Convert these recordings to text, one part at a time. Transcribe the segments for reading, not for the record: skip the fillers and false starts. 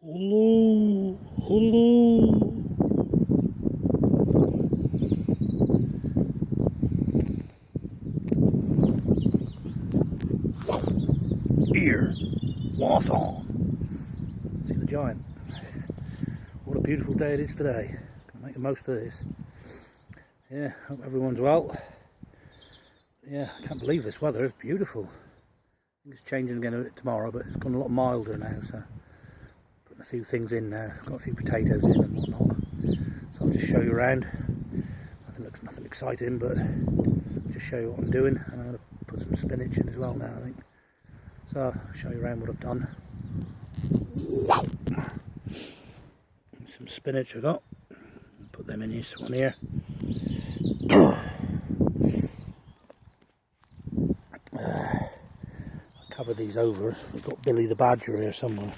Hello, hello. Here, wath on. See the giant. What a beautiful day it is today. Gonna make the most of this. Yeah, hope everyone's well. Yeah, I can't believe this weather. It's beautiful. I think it's changing again a bit tomorrow, but it's gone a lot milder now. So putting a few things in now. I've got a few potatoes in and whatnot. So I'll just show you around. Nothing exciting, but I'll just show you what I'm doing. And I'm going to put some spinach in as well now, I think. So I'll show you around what I've done. Some spinach I got. Put them in this one here. Cover these over. We've got Billy the Badger here somewhere,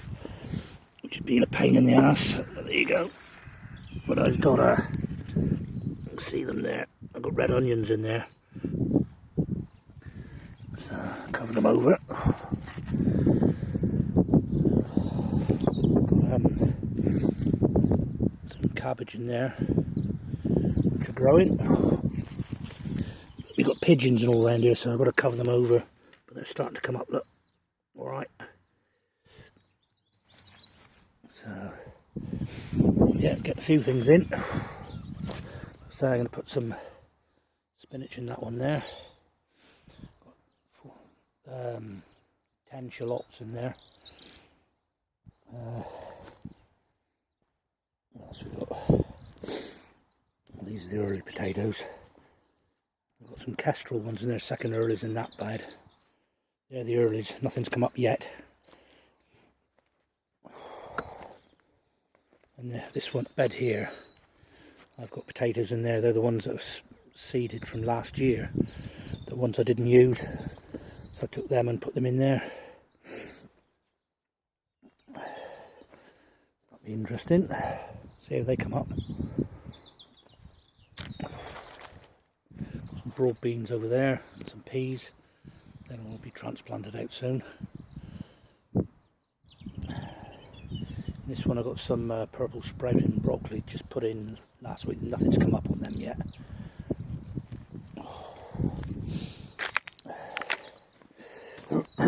which has been a pain in the ass. There you go. But I've got see them there. I've got red onions in there. So cover them over. Got some cabbage in there, which are growing. We've got pigeons and all around here, so I've got to cover them over. But they're starting to come up, look. Alright. So, yeah, get a few things in. So I'm going to put some spinach in that one there. Got 10 shallots in there. What else we got? Well, these are the early potatoes. We've got some kestrel ones in there, second earlies in that bed. Yeah, the earlies, nothing's come up yet. And this one bed here, I've got potatoes in there. They're the ones that were seeded from last year. The ones I didn't use. So I took them and put them in there. That'll be interesting. See how they come up. Some broad beans over there and some peas. Then will be transplanted out soon. This one I got some purple sprouting broccoli just put in last week. Nothing's come up on them yet. Look at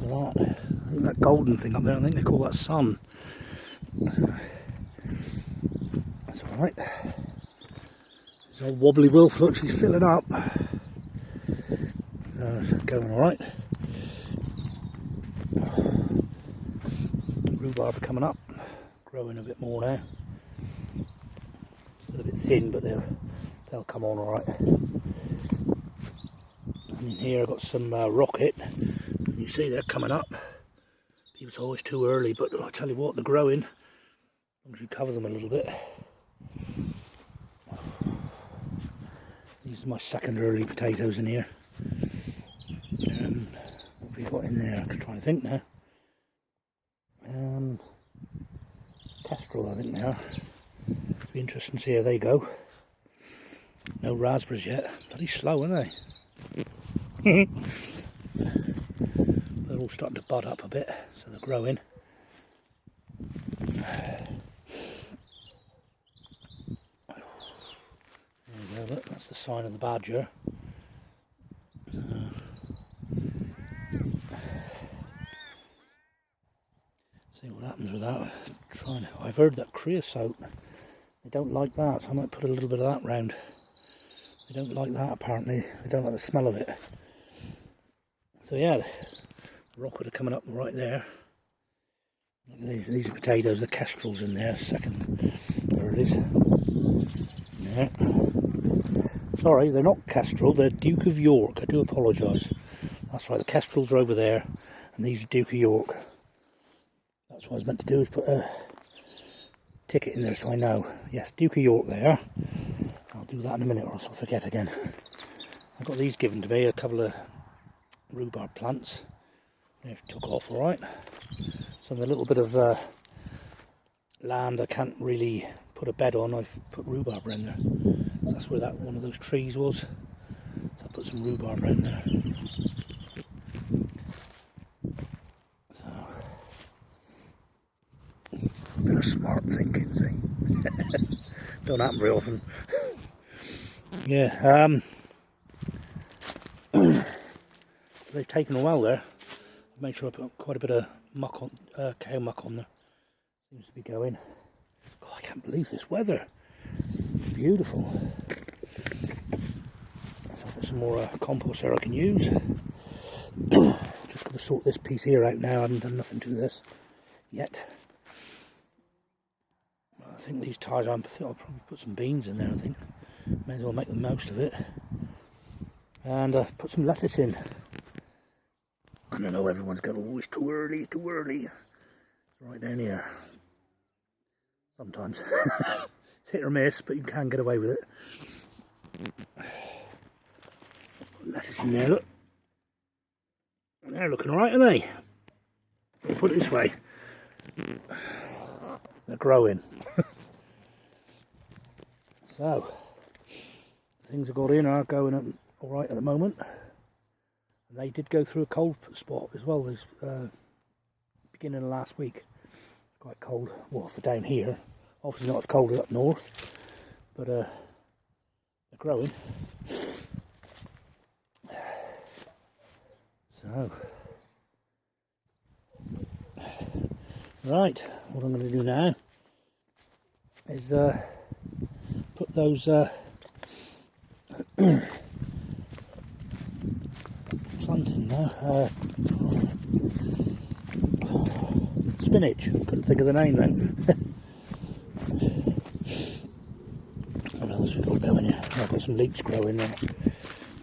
that. I think that golden thing up there, I think they call that sun. That's alright. This old wobbly wolf looks, he's filling up. So it's going alright. Rhubarb coming up, growing a bit more now. Still a bit thin, but they'll come on alright. And here I've got some rocket. You see they're coming up. People say, oh, it's too early, but I tell you what, they're growing. As long as you cover them a little bit. These are my second early potatoes in here. What have we got in there? I'm just trying to think now. Kestrel, I think they are. It'll be interesting to see how they go. No raspberries yet. Bloody slow, aren't they? They're all starting to bud up a bit, so they're growing. There you go, look, that's the sign of the badger. See what happens with that. I've heard that creosote, they don't like that, so I might put a little bit of that round. They don't like that apparently, they don't like the smell of it. So yeah, the rocket are coming up right there. These are potatoes, the kestrels in there, second, there it is. Yeah. Sorry, they're not kestrel, they're Duke of York, I do apologise. That's right, the kestrels are over there, and these are Duke of York. That's what I was meant to do, is put a ticket in there so I know. Yes, Duke of York there. I'll do that in a minute or else I'll forget again. I got these given to me, a couple of rhubarb plants. They took off alright. So a little bit of land I can't really put a bed on, I've put rhubarb around there. So that's where that one of those trees was. So I put some rhubarb around there. So smart thinking, see. Don't happen very often. Yeah, they've taken a while there. Make sure I put quite a bit of muck on, cow muck on there. Seems to be going. God, I can't believe this weather. It's beautiful. So I've got some more compost there I can use. Just got to sort this piece here out now. I haven't done nothing to this yet. I think these tires, I'll probably put some beans in there, I think. May as well make the most of it. And put some lettuce in. I don't know, everyone's going, oh, it's too early, too early. It's right down here. Sometimes. It's hit or miss, but you can get away with it. Lettuce in there, look. They're looking alright, aren't they? I'll put it this way. They're growing. So, things I got in are going alright at the moment. And they did go through a cold spot as well as beginning of last week. It's quite cold, well, for down here. Obviously not as cold as up north, but they're growing. So, right, what I'm going to do now is put those planting now. Spinach. Couldn't think of the name then. What else we got going here? I've got some leeks growing there.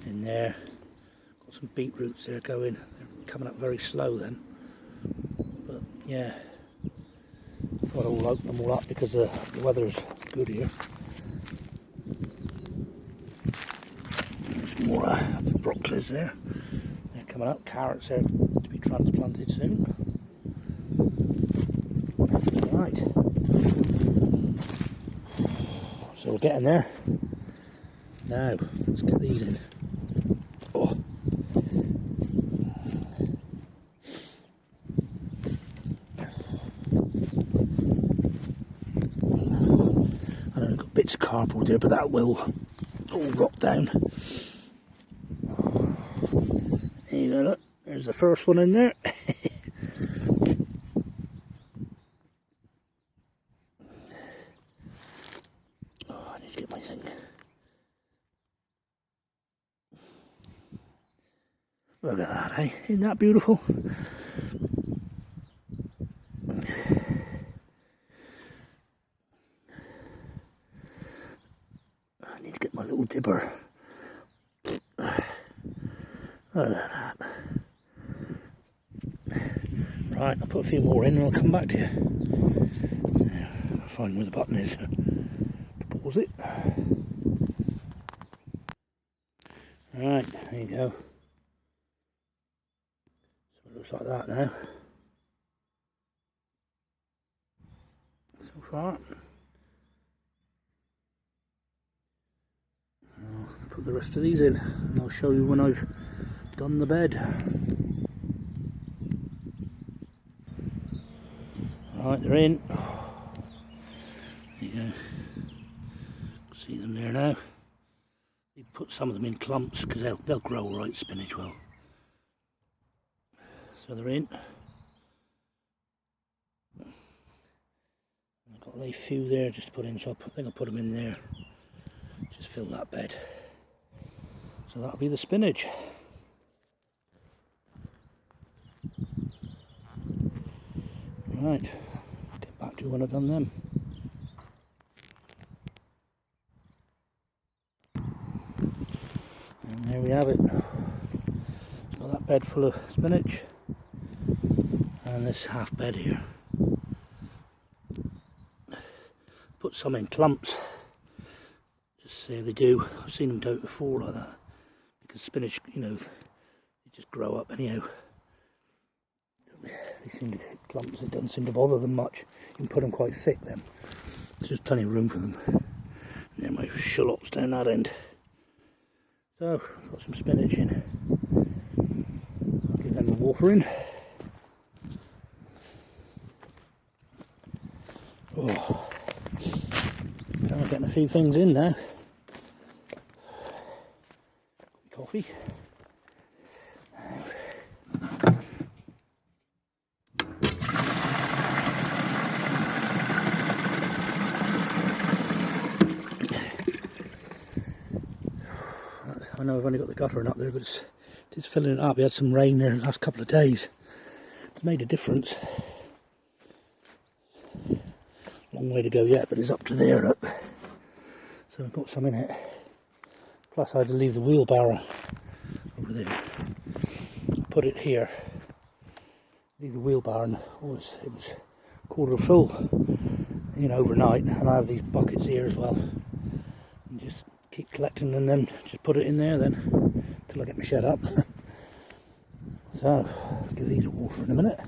In there. Got some beetroots there going. They're coming up very slow then. But yeah. Thought I'll open them all up because the weather's good here. There's more broccolis there. They're coming up. Carrots there to be transplanted soon. Right. So we're getting there. Now, let's get these in. Oh. I know I've got bits of cardboard there, but that will all rot down. There you go, look. There's the first one in there. Oh, I need to get my thing. Look at that, eh? Isn't that beautiful? I need to get my little dipper. Look at that. Right, I'll put a few more in and I'll come back to you. I'll find where the button is to pause it. Right, there you go. So it looks like that now. So far. I'll put the rest of these in and I'll show you when I've done the bed. Right, they're in. There you go. See them there now. You put some of them in clumps because they'll grow right, spinach will. So they're in. I've got a few there just to put in, so I think I'll put them in there. Just fill that bed. So that'll be the spinach. Right, get back to when I've done them. And there we have it. Got that bed full of spinach and this half bed here. Put some in clumps, just see how they do. I've seen them do it before like that, because spinach, you know, they just grow up anyhow. They seem to hit clumps, it doesn't seem to bother them much. You can put them quite thick then. There's just plenty of room for them. And there my shallots down that end. So, I've got some spinach in. I'll give them a watering. Oh, I'm getting a few things in now. Coffee. I know I've only got the guttering up there, but it's filling it up. We had some rain there in the last couple of days. It's made a difference. Long way to go yet, but it's up to there, look. So I've got some in it. Plus I had to leave the wheelbarrow over there. Put it here. Leave the wheelbarrow, and it was quarter full, you know, overnight. And I have these buckets here as well. And just keep collecting, and then just put it in there then till I get my shed up. So give these water in a minute.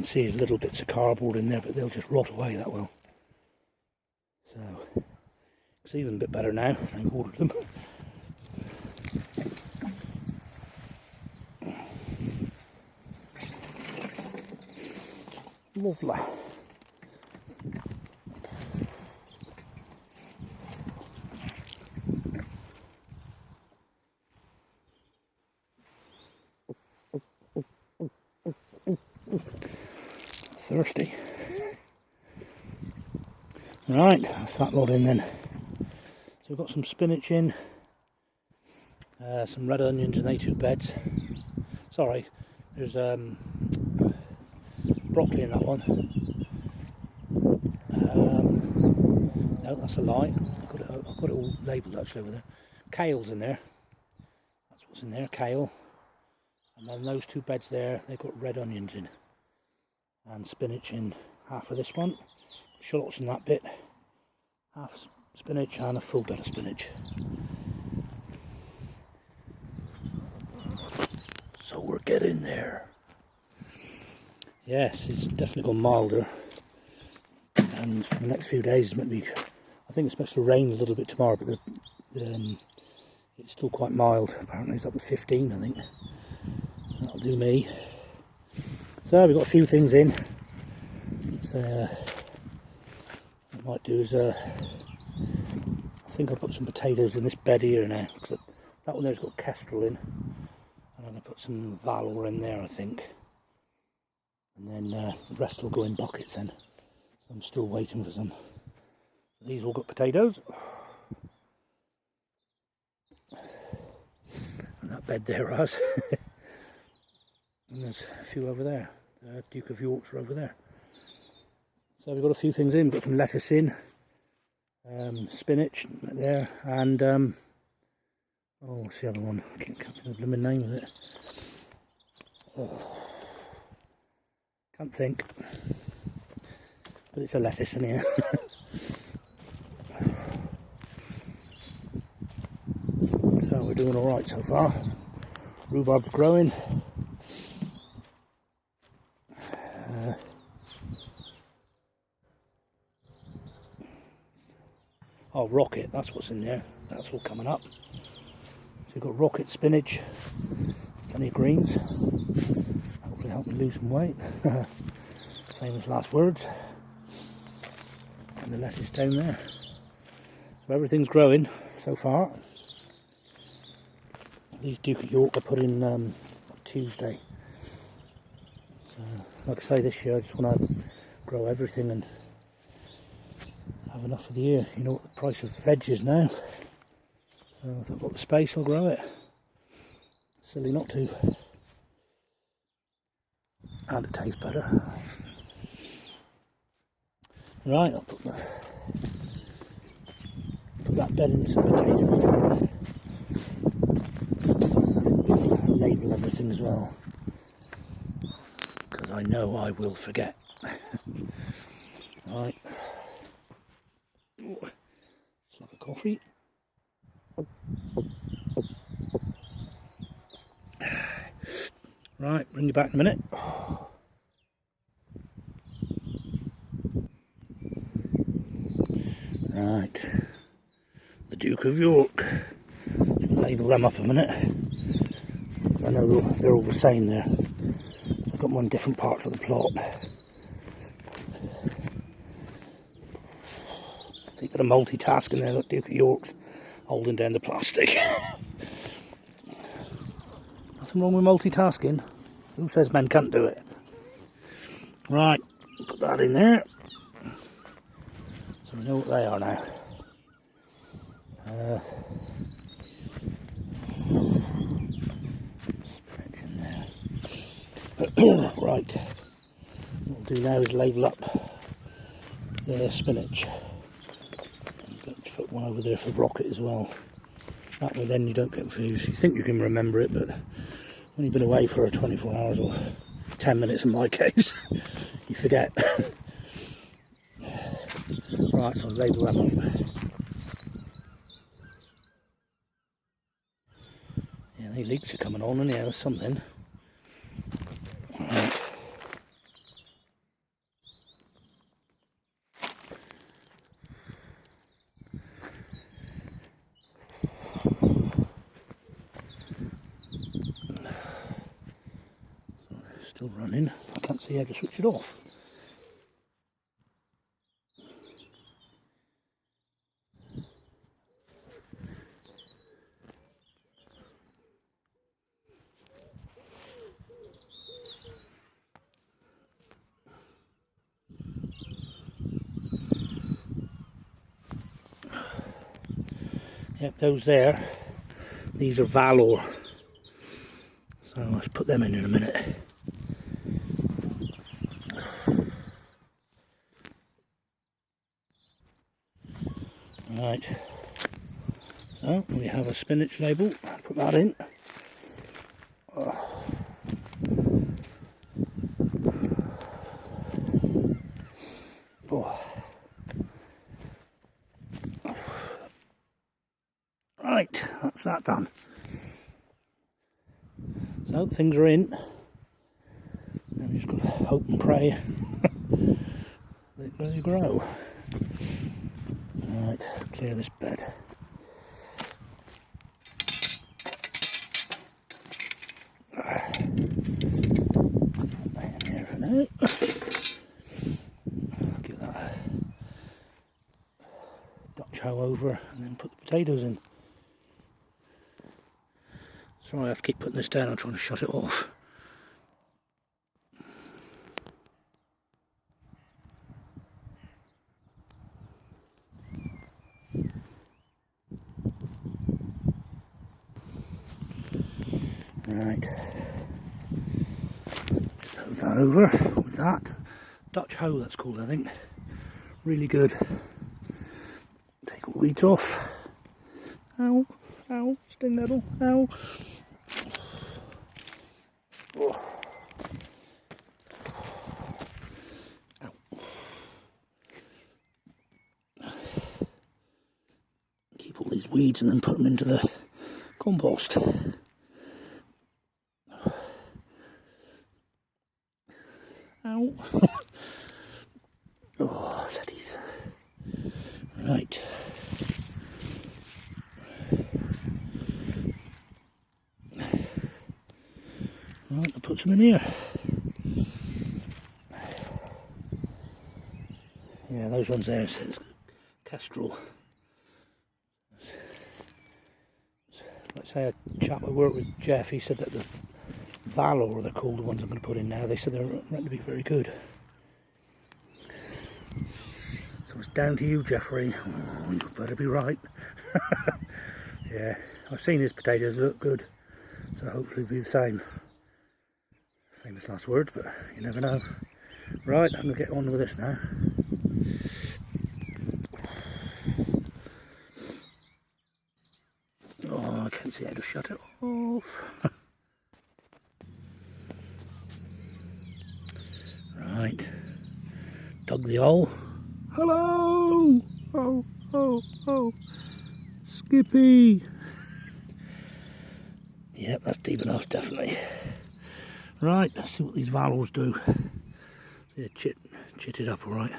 See, there's little bits of cardboard in there, but they'll just rot away that well. So it's even a bit better now. I watered them. Lovely. Thirsty. Right, that's that lot in then. So we've got some spinach in, some red onions in A2 beds. Sorry, there's broccoli in that one. No, that's a lie. I've got it all labelled actually over there. Kale's in there. That's what's in there, kale. And then those 2 beds there, they've got red onions in. And spinach in half of this one, shallots in that bit, half spinach and a full bed of spinach. So we're getting there. Yes, it's definitely gone milder, and for the next few days, maybe, I think it's supposed to rain a little bit tomorrow, but it's still quite mild. Apparently it's up to 15, I think. That'll do me. So we've got a few things in. So what I might do is I think I'll put some potatoes in this bed here now, because that one there's got kestrel in, and I'm going to put some valor in there, I think, and then the rest will go in buckets then. So I'm still waiting for some. These all got potatoes, and that bed there has. And there's a few over there. The Duke of York's are over there. So we've got a few things in. We've got some lettuce in, spinach there, and oh, what's the other one? I can't think of the blooming name of it. Oh, can't think. But it's a lettuce in here. So we're doing all right so far. Rhubarb's growing. Oh, rocket, that's what's in there. That's all coming up. So we've got rocket, spinach, plenty of greens. Hopefully help me lose some weight. Famous last words. And the lettuce down there. So everything's growing so far. These Duke of York I put in on Tuesday. So, like I say, this year I just want to grow everything and have enough for the year. You know what the price of veg is now. So if I've got the space, I'll grow it. Silly not to. And it tastes better. Right, I'll put that bed in some potatoes. I think we'll label everything as well, because I know I will forget. Right. It's like a coffee. Right, bring you back in a minute. Right, the Duke of York. Just label them up a minute. I know they're all the same there. So I've got them on different parts of the plot. So you've got a multitasking there, look, Duke of York's holding down the plastic. Nothing wrong with multitasking. Who says men can't do it? Right, put that in there. So we know what they are now. Spinach in there. Right, what we'll do now is label up the spinach. Let's put one over there for rocket as well. That way then you don't get confused. You think you can remember it, but when you've been away for 24 hours or 10 minutes in my case, you forget. Right, so I'll label them up. Yeah, the leaks are coming on anyhow, something. Right. Still running. I can't see how to switch it off. Yep, those there, these are Valor. So let's put them in a minute. Right, so we have a spinach label, put that in. Oh. Right, that's that done. So things are in. Now we just got to hope and pray they grow. Right, clear this bed. Put that in there for now. Give that a Dutch hoe over and then put the potatoes in. Sorry, I have to keep putting this down. I'm trying to shut it off. Right. Put that over with that. Dutch hoe, that's called, I think. Really good. Take all the weeds off. Ow, ow, sting nettle, ow. Oh. Keep all these weeds and then put them into the compost. Ow. Oh, laddies. Right. Right, I'll put some in here. Yeah, those ones there, it's kestrel. Let's say a chap I worked with, Jeff, he said that the Valor, they're called, the ones I'm going to put in now, they said they're meant to be very good. So it's down to you, Jeffrey. Oh, you better be right. Yeah, I've seen his potatoes look good, so hopefully it'll be the same. Famous last words, but you never know. Right, I'm going to get on with this now. Oh, I can't see how to shut it off. Right, dug the hole. Hello! Oh, oh, oh, Skippy! Yep, that's deep enough, definitely. Right, let's see what these valves do. See, they're chitted up all right.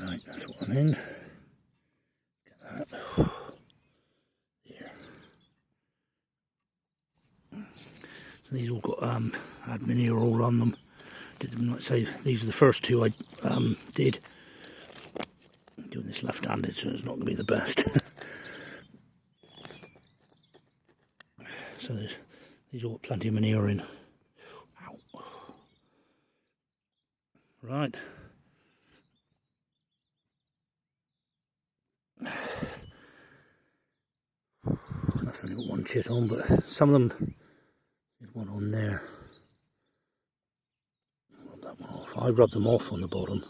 Right, that's what I'm in. Get that. There. So these all got admin here all on them. Like say, these are the first two I did. I'm doing this left-handed, so it's not going to be the best. So these all got plenty of manure in. Ow. Right. That's only got one chit on, but some of them, there's one on there. Rub that one off. I rub them off on the bottom.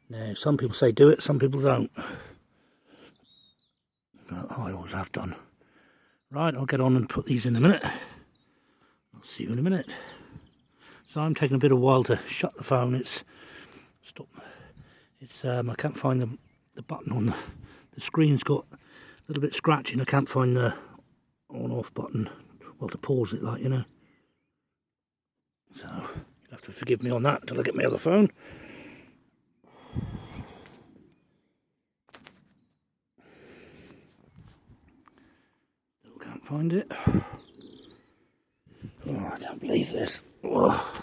Now, some people say do it, some people don't. But I always have done. Right, I'll get on and put these in a minute. I'll see you in a minute. So I'm taking a bit of while to shut the phone. It's I can't find the button on the screen's got a little bit scratchy and I can't find the on-off button, well, to pause it, like, you know. So you'll have to forgive me on that until I get my other phone. Still can't find it. Oh, I don't believe this. Oh.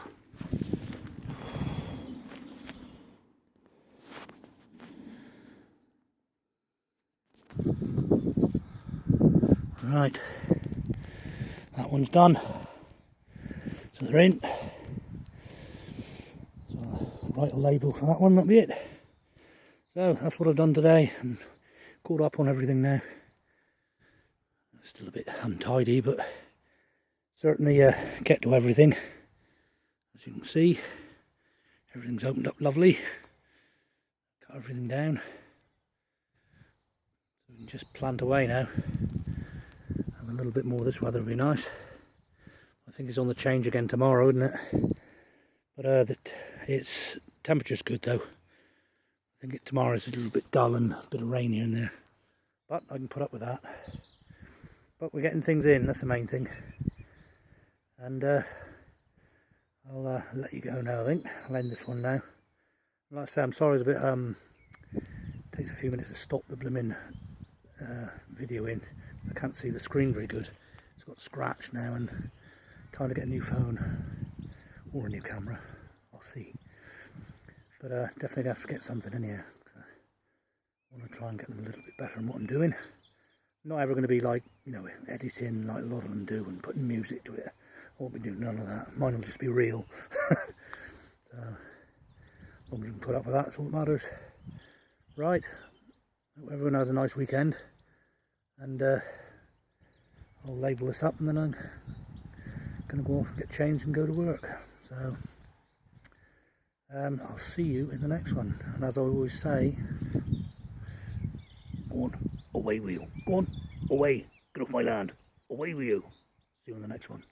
Right, that one's done. So they're in. So I'll write a label for that one, that'll be it. So that's what I've done today. I'm caught up on everything now. Still a bit untidy, but certainly get to everything. As you can see, everything's opened up lovely. Cut everything down. So we can just plant away now. Have a little bit more this weather would be nice. I think it's on the change again tomorrow, isn't it? But it's temperature's good though. I think tomorrow's a little bit dull and a bit of rain here and there. But I can put up with that. But we're getting things in, that's the main thing. And I'll let you go now, I think. I'll end this one now. Like I say, I'm sorry it's a bit, it takes a few minutes to stop the blooming video in. I can't see the screen very good. It's got scratch now and trying to get a new phone or a new camera. I'll see. But definitely have to get something in here. I want to try and get them a little bit better in what I'm doing. Not ever going to be like, you know, editing like a lot of them do and putting music to it. I won't be doing none of that. Mine will just be real. So, as long as you can put up with that, that's all that matters. Right. Hope everyone has a nice weekend. And I'll label this up and then I'm going to go off and get changed and go to work. So I'll see you in the next one. And as I always say, go on, away with you. Go on, away. Get off my land. Away with you. See you in the next one.